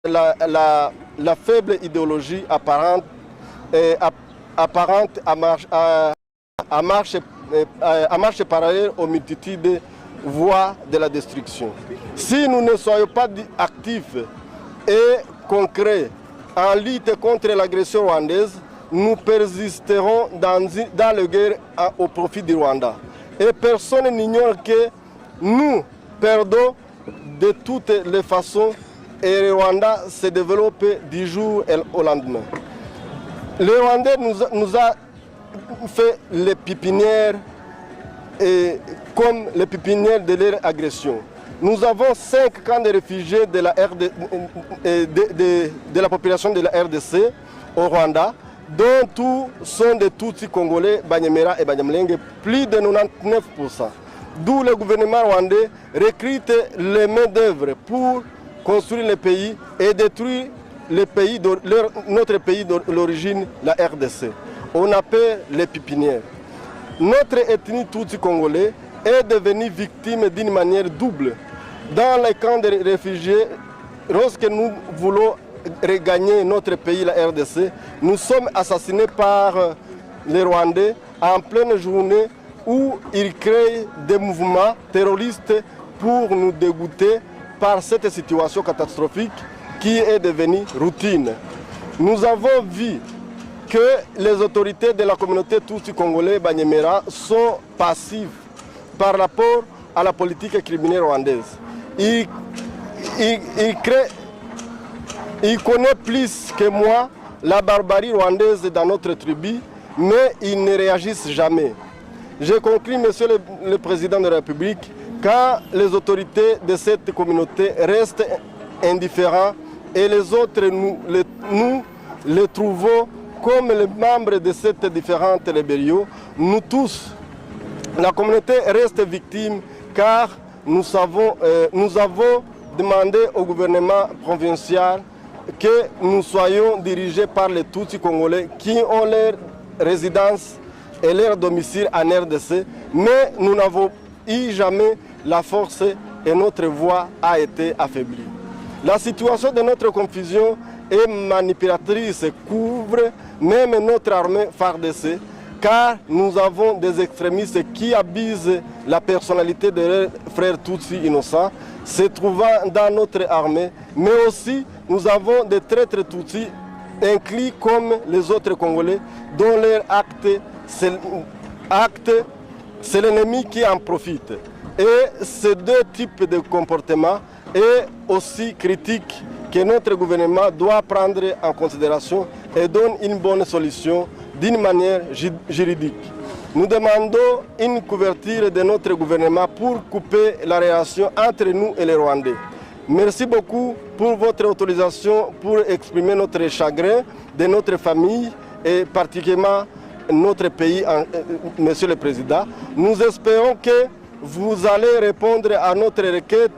la faible idéologie apparente à marche parallèle aux multitudes de voies de la destruction. Si nous ne soyons pas actifs et concrets en lutte contre l'agression rwandaise, nous persisterons dans la guerre au profit du Rwanda. Et personne n'ignore que nous perdons de toutes les façons et le Rwanda se développe du jour au lendemain. Le Rwandais nous a fait les pépinières comme les pépinières de leur agression. Nous avons 5 camps de réfugiés de la population de la RDC au Rwanda, dont tous sont des Tutsis congolais, Banyamera et Banyamulenge, plus de 99%. D'où le gouvernement rwandais recrute les main-d'œuvre pour construire le pays et détruire notre pays d'origine, la RDC. On appelle les pépinières. Notre ethnie Tutsi congolais est devenue victime d'une manière double. Dans les camps de réfugiés, lorsque nous voulons regagner notre pays, la RDC, nous sommes assassinés par les Rwandais en pleine journée où ils créent des mouvements terroristes pour nous dégoûter par cette situation catastrophique qui est devenue routine. Nous avons vu que les autorités de la communauté Tutsi congolais Banyamera sont passives par rapport à la politique criminelle rwandaise. Ils connaissent plus que moi la barbarie rwandaise dans notre tribu, mais ils ne réagissent jamais. J'ai conclu, Monsieur le Président de la République, quand les autorités de cette communauté restent indifférents et les autres, nous les trouvons comme les membres de cette différente rébellion, nous tous, la communauté reste victime car nous avons demandé au gouvernement provincial que nous soyons dirigés par les Tutsis congolais qui ont leur résidence et leur domicile en RDC, mais nous n'avons eu jamais la force et notre voix a été affaiblie. La situation de notre confusion et manipulatrice couvre même notre armée FARDC, car nous avons des extrémistes qui abusent la personnalité de leurs frères Tutsis innocents se trouvant dans notre armée, mais aussi nous avons des traîtres Tutsis inclus comme les autres Congolais dont leur acte, c'est l'ennemi qui en profite. Et ces deux types de comportements est aussi critique que notre gouvernement doit prendre en considération et donne une bonne solution d'une manière juridique. Nous demandons une couverture de notre gouvernement pour couper la relation entre nous et les Rwandais. Merci beaucoup pour votre autorisation pour exprimer notre chagrin de notre famille et particulièrement notre pays, Monsieur le Président. Nous espérons que vous allez répondre à notre requête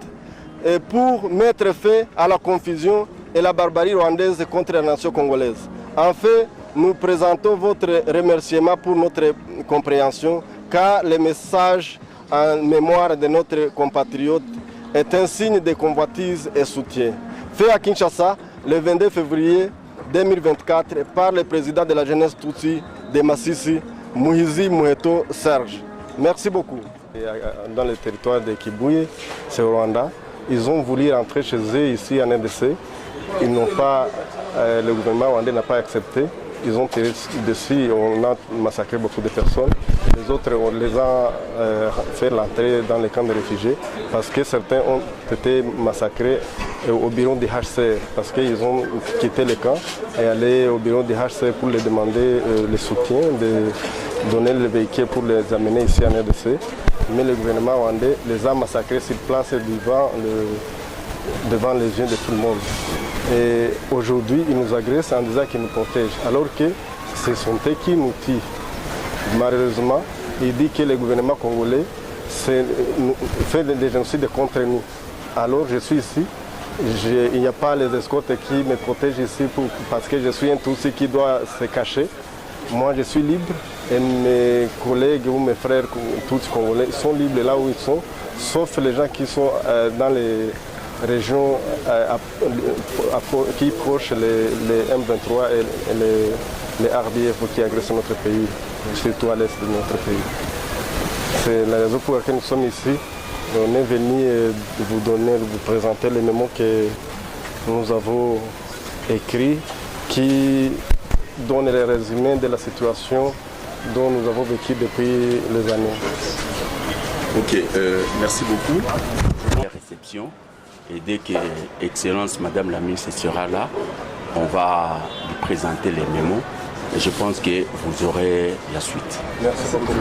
pour mettre fin à la confusion et la barbarie rwandaise contre la nation congolaise. Enfin, nous présentons votre remerciement pour notre compréhension, car le message en mémoire de notre compatriote est un signe de convoitise et soutien. Fait à Kinshasa le 22 février 2024 par le président de la jeunesse Tutsi de Masisi, Muhizi Muheto Serge. Merci beaucoup. Dans le territoire de Kibuye, c'est au Rwanda. Ils ont voulu rentrer chez eux ici en RDC. Ils n'ont pas, le gouvernement rwandais n'a pas accepté. Ils ont tiré dessus, on a massacré beaucoup de personnes. Les autres, on les a fait l'entrée dans les camps de réfugiés parce que certains ont été massacrés au bureau du HCR parce qu'ils ont quitté les camps et allé au bureau du HCR pour les demander le soutien, de donner le véhicule pour les amener ici en RDC. Mais le gouvernement rwandais les a massacrés sur place devant les yeux de tout le monde. Et aujourd'hui, ils nous agressent en disant qu'ils nous protègent, alors que ce sont eux qui nous tuent. Malheureusement, il dit que le gouvernement congolais fait des génocides contre nous. Alors je suis ici, il n'y a pas les escortes qui me protègent ici parce que je suis un Tutsi qui doit se cacher. Moi, je suis libre et mes collègues ou mes frères Tutsis congolais sont libres là où ils sont, sauf les gens qui sont dans régions qui proche les M23 et les RDF qui agressent notre pays, surtout à l'est de notre pays. C'est la raison pour laquelle nous sommes ici. On est venu vous présenter les mémos que nous avons écrits qui donnent les résumés de la situation dont nous avons vécu depuis les années. Ok, merci beaucoup. La réception, et dès que Excellence Madame la ministre sera là, on va lui présenter les mémos et je pense que vous aurez la suite. Merci beaucoup.